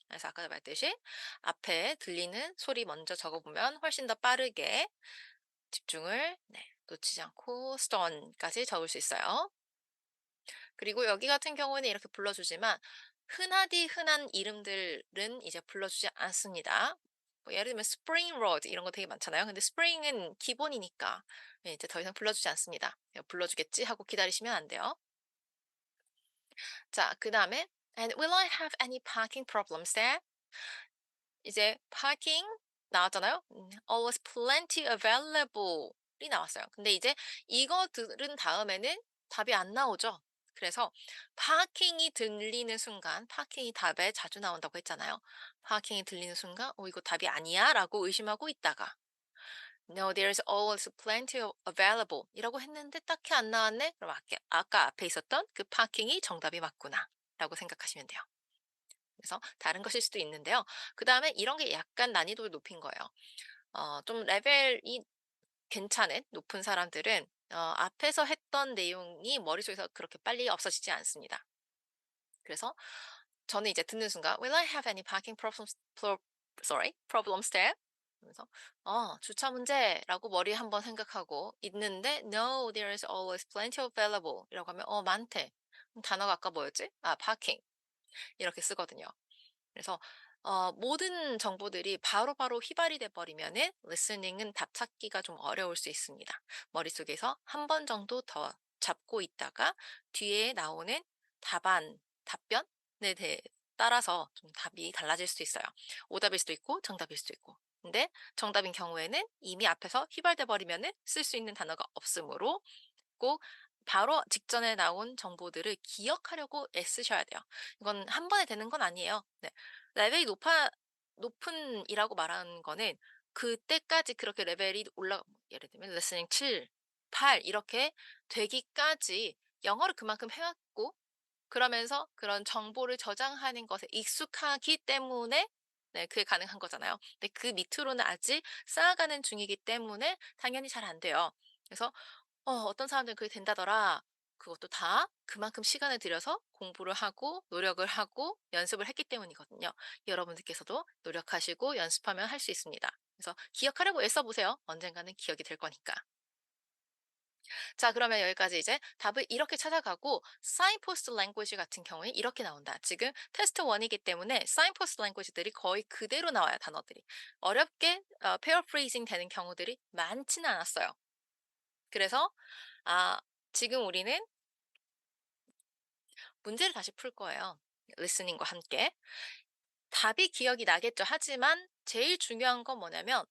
그래서 아까 말했듯이 앞에 들리는 소리 먼저 적어보면 훨씬 더 빠르게 집중을 놓치지 않고 stone까지 적을 수 있어요. 그리고 여기 같은 경우는 이렇게 불러주지만 흔하디 흔한 이름들은 이제 불러주지 않습니다. 뭐 예를 들면 Spring Road 이런 거 되게 많잖아요. 근데 Spring은 기본이니까 이제 더 이상 불러주지 않습니다. 불러주겠지 하고 기다리시면 안 돼요. 자, 그 다음에 And will I have any parking problems there? 이제 parking 나왔잖아요. Always plenty available이 나왔어요. 근데 이제 이거 들은 다음에는 답이 안 나오죠. 그래서 파킹이 들리는 순간, 파킹이 답에 자주 나온다고 했잖아요. 파킹이 들리는 순간, 이거 답이 아니야? 라고 의심하고 있다가, No, there's always plenty of available 이라고 했는데 딱히 안 나왔네? 그럼 아까 앞에 있었던 그 파킹이 정답이 맞구나. 라고 생각하시면 돼요. 그래서 다른 것일 수도 있는데요. 그다음에 이런 게 약간 난이도를 높인 거예요. 좀 레벨이 괜찮은 높은 사람들은 앞에서 했던 내용이 머릿속에서 그렇게 빨리 없어지지 않습니다. 그래서 저는 이제 듣는 순간 "Will I have any parking problems there?" 그래서 주차 문제라고 머리에 한번 생각하고 있는데 "No, there is always plenty available." 이라고 하면 많대." 그럼 단어가 아까 뭐였지? parking 이렇게 쓰거든요. 그래서 모든 정보들이 바로바로 휘발이 돼 버리면은 리스닝은 답 찾기가 좀 어려울 수 있습니다. 머릿속에서 한 번 정도 더 잡고 있다가 뒤에 나오는 답변에 대해 따라서 좀 답이 달라질 수도 있어요. 오답일 수도 있고 정답일 수도 있고. 근데 정답인 경우에는 이미 앞에서 휘발돼 버리면은 쓸 수 있는 단어가 없으므로 꼭 바로 직전에 나온 정보들을 기억하려고 애쓰셔야 돼요. 이건 한 번에 되는 건 아니에요. 네. 레벨이 높은 이라고 말하는 거는 그때까지 그렇게 레벨이 예를 들면 리스닝 7, 8 이렇게 되기까지 영어를 그만큼 해 왔고 그러면서 그런 정보를 저장하는 것에 익숙하기 때문에 그게 가능한 거잖아요. 근데 그 밑으로는 아직 쌓아가는 중이기 때문에 당연히 잘 안 돼요. 그래서 어떤 사람들은 그게 된다더라. 그것도 다 그만큼 시간을 들여서 공부를 하고 노력을 하고 연습을 했기 때문이거든요. 여러분들께서도 노력하시고 연습하면 할 수 있습니다. 그래서 기억하려고 애써 보세요. 언젠가는 기억이 될 거니까. 자, 그러면 여기까지 이제 답을 이렇게 찾아가고 사인포스트 랭귀지 같은 경우에 이렇게 나온다. 지금 테스트 1이기 때문에 사인포스트 랭귀지들이 거의 그대로 나와요, 단어들이. 어렵게 페어프레이징 되는 경우들이 많지는 않았어요. 그래서 지금 우리는 문제를 다시 풀 거예요. 리스닝과 함께. 답이 기억이 나겠죠. 하지만 제일 중요한 건 뭐냐면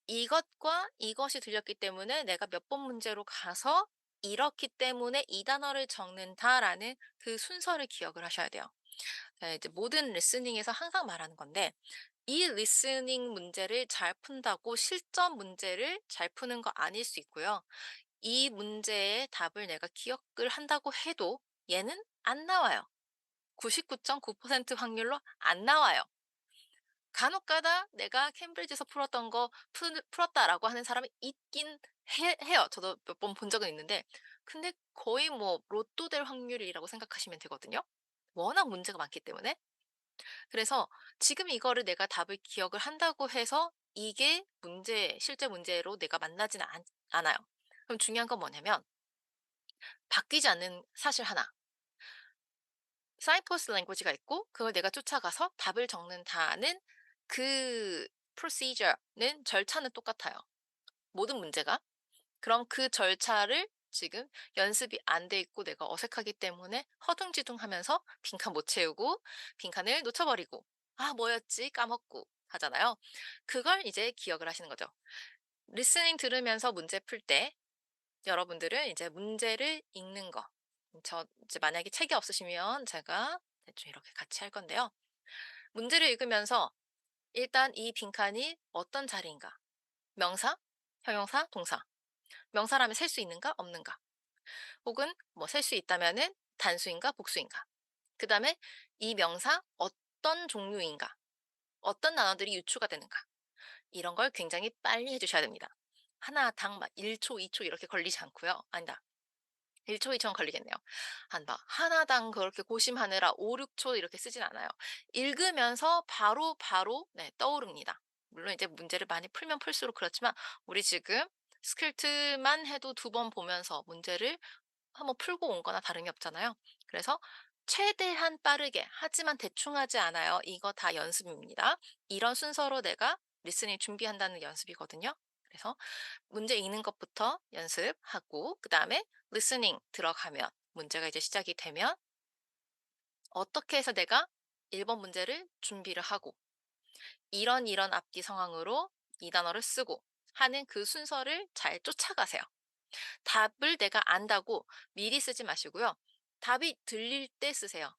이것과 이것이 들렸기 때문에 내가 몇 번 문제로 가서 이렇기 때문에 이 단어를 적는다라는 그 순서를 기억을 하셔야 돼요. 이제 모든 리스닝에서 항상 말하는 건데 이 리스닝 문제를 잘 푼다고 실전 문제를 잘 푸는 거 아닐 수 있고요. 이 문제의 답을 내가 기억을 한다고 해도 얘는 안 나와요. 99.9% 확률로 안 나와요. 간혹 가다 내가 캠브리지에서 풀었던 거 풀었다라고 하는 사람이 있긴 해요. 저도 몇 번 본 적은 있는데 근데 거의 뭐 로또 될 확률이라고 생각하시면 되거든요. 워낙 문제가 많기 때문에. 그래서 지금 이거를 내가 답을 기억을 한다고 해서 이게 실제 문제로 내가 만나지는 않아요. 그럼 중요한 건 뭐냐면 바뀌지 않는 사실 하나. 사이퍼스 랭귀지가 있고 그걸 내가 쫓아가서 답을 적는다는 그 procedure는 절차는 똑같아요. 모든 문제가. 그럼 그 절차를 지금 연습이 안 돼 있고 내가 어색하기 때문에 허둥지둥하면서 빈칸 못 채우고 빈칸을 놓쳐버리고 '아 뭐였지?' 까먹고 하잖아요. 그걸 이제 기억을 하시는 거죠. 리스닝 들으면서 문제 풀 때 여러분들은 이제 문제를 읽는 거. 저 이제 만약에 책이 없으시면 제가 대충 이렇게 같이 할 건데요. 문제를 읽으면서 일단 이 빈칸이 어떤 자리인가? 명사, 형용사, 동사. 명사라면 셀 수 있는가 없는가? 혹은 뭐 셀 수 있다면은 단수인가 복수인가? 그다음에 이 명사 어떤 종류인가? 어떤 단어들이 유추가 되는가? 이런 걸 굉장히 빨리 해 주셔야 됩니다. 하나당 막 1 초, 2초 이렇게 걸리지 않고요. 아니다. 1 초, 2 초는 걸리겠네요. 한 막 하나당 그렇게 고심하느라 5-6초 이렇게 쓰진 않아요. 읽으면서 바로 네 떠오릅니다. 물론 이제 문제를 많이 풀면 풀수록 그렇지만 우리 지금 스크립트만 해도 2번 보면서 문제를 한번 풀고 온 거나 다름이 없잖아요. 그래서 최대한 빠르게 하지만 대충 하지 않아요. 이거 다 연습입니다. 이런 순서로 내가 리스닝 준비한다는 연습이거든요. 그래서 문제 읽는 것부터 연습하고 그다음에 리스닝 들어가면 문제가 이제 시작이 되면 어떻게 해서 내가 1번 문제를 준비를 하고 이런 앞뒤 상황으로 이 단어를 쓰고 하는 그 순서를 잘 쫓아가세요. 답을 내가 안다고 미리 쓰지 마시고요. 답이 들릴 때 쓰세요.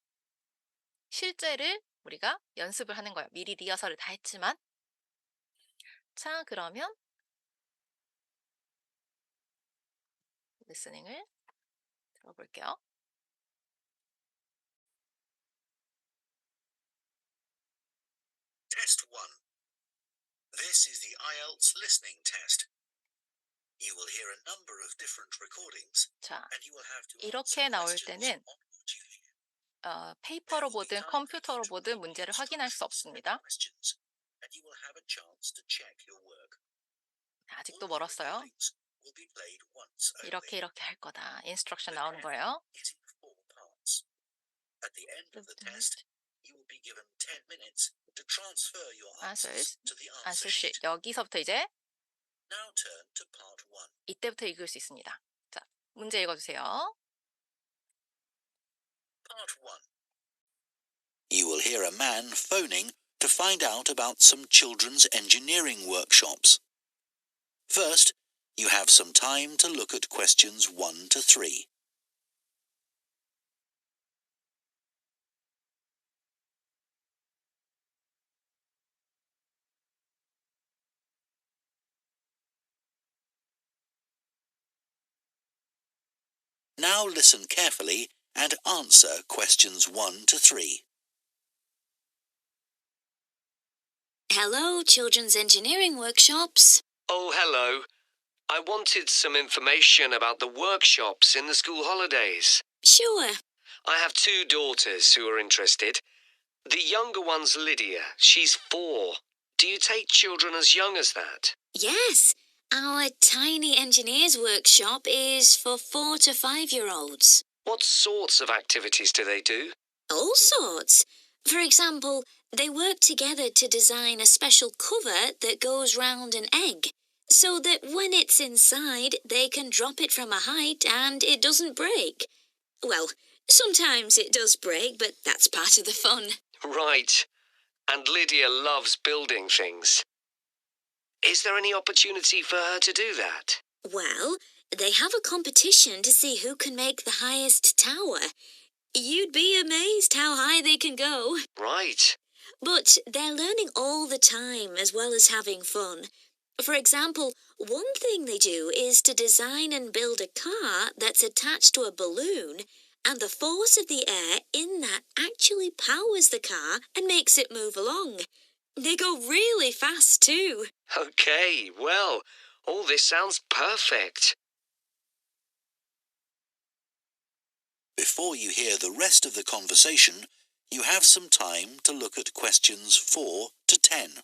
실제를 우리가 연습을 하는 거예요. 미리 리허설을 다 했지만. 자, 그러면 리스닝을 들어볼게요. Test 1. This is the IELTS listening test. You will hear a number of different recordings 자, and you will have to answer 이렇게 나올 questions 때는 on what you hear. There 페이퍼로 will be 보든 time for you 컴퓨터로 to 보든 read the 문제를 확인할 수 instructions and 없습니다. questions and you will have a chance to check your work. All 아직도 of the 멀었어요. recordings will be played once 이렇게 only. 이렇게 할 거다. 인스트럭션 The 나오는 test 거예요. is in 4 parts. At the end of the test, you will be given 10 minutes to transfer your answers answers, to the answer answer sheet. sheet. 여기서부터 이제 Now turn to part 1. 이때부터 읽을 수 있습니다. 자, 문제 읽어주세요. Part 1. You will hear a man phoning to find out about some children's engineering workshops. First, you have some time to look at questions 1 to 3. Now listen carefully and answer questions 1 to 3. Hello, Children's Engineering Workshops. Oh, hello. I wanted some information about the workshops in the school holidays. Sure. I have 2 daughters who are interested. The younger one's Lydia. She's 4. Do you take children as young as that? Yes, our tiny engineers workshop is for 4 to 5-year-olds. What sorts of activities do they do? All sorts. For example, they work together to design a special cover that goes round an egg, so that when it's inside, they can drop it from a height and it doesn't break. Well, sometimes it does break, but that's part of the fun. Right. And Lydia loves building things. Is there any opportunity for her to do that? Well, they have a competition to see who can make the highest tower. You'd be amazed how high they can go. Right. But they're learning all the time as well as having fun. For example, one thing they do is to design and build a car that's attached to a balloon, and the force of the air in that actually powers the car and makes it move along. They go really fast too. Okay, well, all this sounds perfect. Before you hear the rest of the conversation, you have some time to look at questions 4 to 10.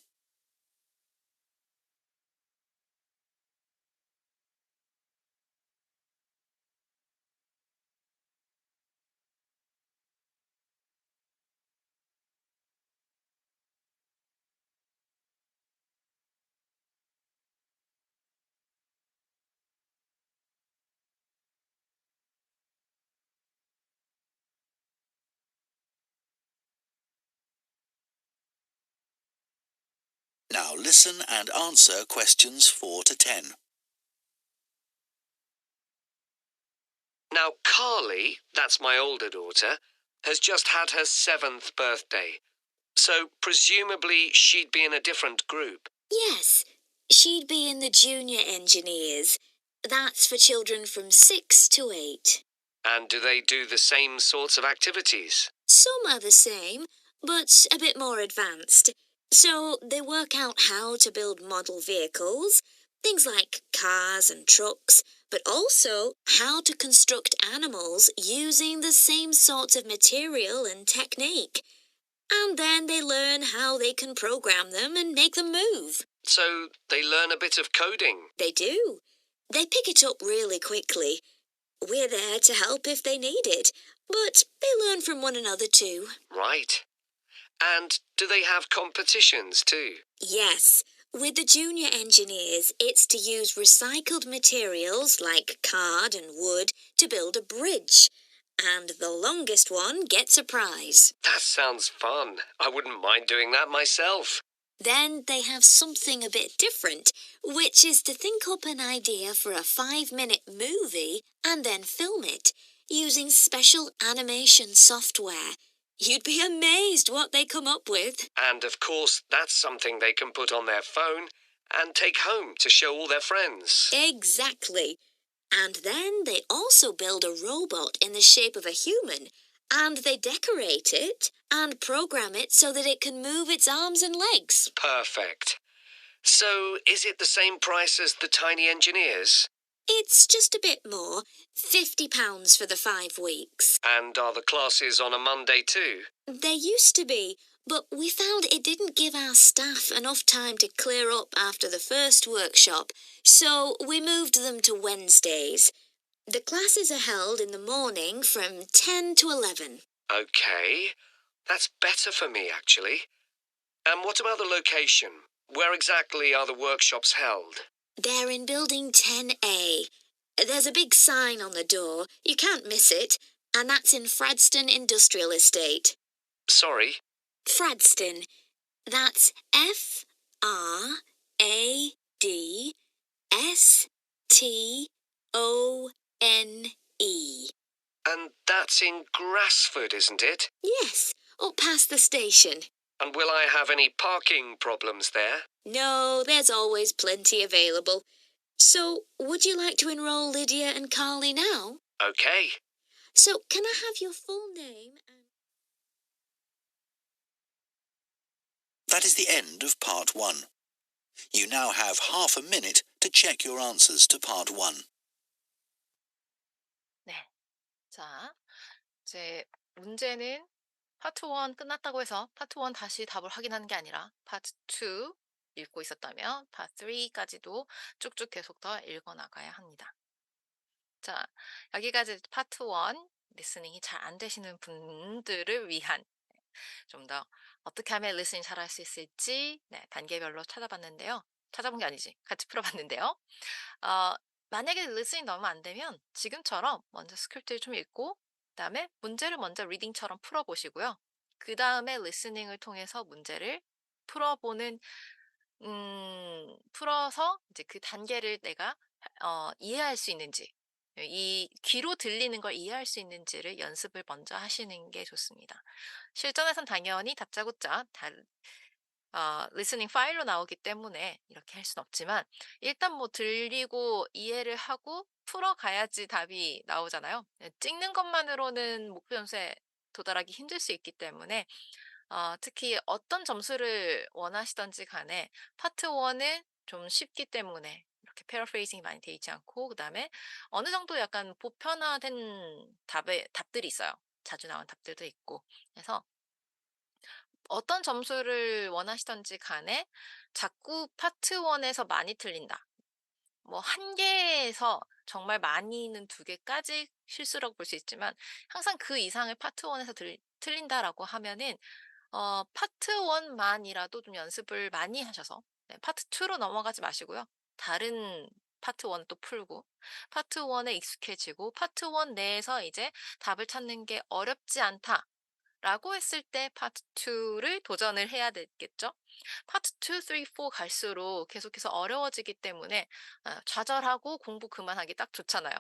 Now listen and answer questions 4 to 10. Now, Carly, that's my older daughter, has just had her 7th birthday. So, presumably, she'd be in a different group. Yes, she'd be in the junior engineers. That's for children from 6 to 8. And do they do the same sorts of activities? Some are the same, but a bit more advanced. So they work out how to build model vehicles, things like cars and trucks, but also how to construct animals using the same sorts of material and technique. And then they learn how they can program them and make them move. So, they learn a bit of coding. They do. They pick it up really quickly. We're there to help if they need it, but they learn from one another too. Right. And do they have competitions too? Yes, with the junior engineers, it's to use recycled materials like card and wood to build a bridge. And the longest one gets a prize. That sounds fun. I wouldn't mind doing that myself. Then they have something a bit different, which is to think up an idea for a 5-minute movie and then film it using special animation software. You'd be amazed what they come up with. And of course, that's something they can put on their phone and take home to show all their friends. Exactly. And then they also build a robot in the shape of a human, and they decorate it and program it so that it can move its arms and legs. Perfect. So, is it the same price as the tiny engineers? It's just a bit more, £50 for the 5 weeks. And are the classes on a Monday too? They used to be, but we found it didn't give our staff enough time to clear up after the first workshop, so we moved them to Wednesdays. The classes are held in the morning from 10 to 11. Okay. That's better for me, actually. And what about the location? Where exactly are the workshops held? They're in Building 10A. There's a big sign on the door. You can't miss it. And that's in Fradston Industrial Estate. Sorry. Fradston. That's Fradston. And that's in Grassford, isn't it? Yes, up past the station. And will I have any parking problems there? No, there's always plenty available. So, would you like to enroll Lydia and Carly now? Okay. So, can I have your full name and... That is the end of part 1. You now have half a minute to check your answers to part 1. 네. 자, 이제 문제는 파트 1 끝났다고 해서 파트 1 다시 답을 확인하는 게 아니라 파트 2 읽고 있었다면 파트 3까지도 쭉쭉 계속 더 읽어나가야 합니다. 자, 여기까지 파트 1 리스닝이 잘 안 되시는 분들을 위한 좀 더 어떻게 하면 리스닝 잘할 수 있을지 단계별로 찾아봤는데요. 찾아본 게 아니지. 같이 풀어봤는데요. 만약에 리스닝 너무 안 되면 지금처럼 먼저 스크립트를 좀 읽고 그다음에 문제를 먼저 리딩처럼 풀어보시고요. 그 다음에 리스닝을 통해서 문제를 풀어보는 풀어서 이제 그 단계를 내가 이해할 수 있는지 이 귀로 들리는 걸 이해할 수 있는지를 연습을 먼저 하시는 게 좋습니다. 실전에선 당연히 다짜고짜 리스닝 파일로 나오기 때문에 이렇게 할 수는 없지만 일단 뭐 들리고 이해를 하고 풀어가야지 답이 나오잖아요. 찍는 것만으로는 목표 점수에 도달하기 힘들 수 있기 때문에 특히 어떤 점수를 원하시던지 간에 파트 1은 좀 쉽기 때문에 이렇게 패러프레이징이 많이 돼 있지 않고 그다음에 어느 정도 약간 보편화된 답들이 있어요. 자주 나온 답들도 있고. 그래서 어떤 점수를 원하시던지 간에 자꾸 파트 1에서 많이 틀린다. 뭐 1개에서 정말 많이는 2개까지 실수라고 볼 수 있지만 항상 그 이상을 파트 1에서 틀린다라고 하면은 파트 1만이라도 좀 연습을 많이 하셔서 파트 2로 넘어가지 마시고요. 다른 파트 1 또 풀고 파트 1에 익숙해지고 파트 1 내에서 이제 답을 찾는 게 어렵지 않다. 라고 했을 때 파트 2를 도전을 해야 되겠죠. 파트 2, 3, 4 갈수록 계속해서 어려워지기 때문에 좌절하고 공부 그만하기 딱 좋잖아요.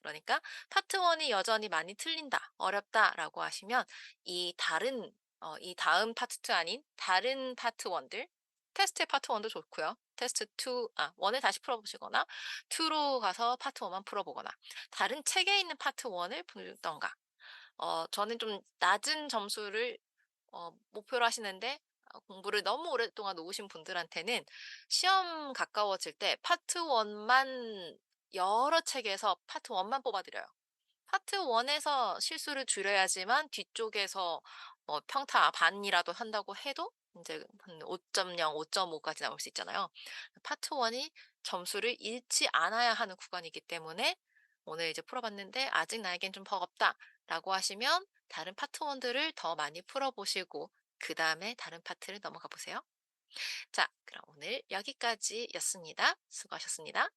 그러니까 파트 1이 여전히 많이 틀린다, 어렵다라고 하시면 이 다음 파트 2 아닌 다른 파트 1들, 테스트의 파트 1도 좋고요. 테스트 1을 다시 풀어보시거나 2로 가서 파트 1만 풀어보거나 다른 책에 있는 파트 1을 풀던가. 저는 좀 낮은 점수를 목표로 하시는데 공부를 너무 오랫동안 놓으신 분들한테는 시험 가까워질 때 파트 1만 여러 책에서 파트 1만 뽑아 드려요. 파트 1에서 실수를 줄여야지만 뒤쪽에서 평타 반이라도 한다고 해도 인제 한 5.0, 5.5 까지 나올 수 있잖아요. 파트 1이 점수를 잃지 않아야 하는 구간이기 때문에 오늘 이제 풀어 봤는데 '아직 나에겐 좀 버겁다.'라고 하시면 다른 파트 1들을 더 많이 풀어 보시고 그다음에 다른 파트를 넘어가 보세요. 자, 그럼 오늘 여기까지였습니다. 수고하셨습니다.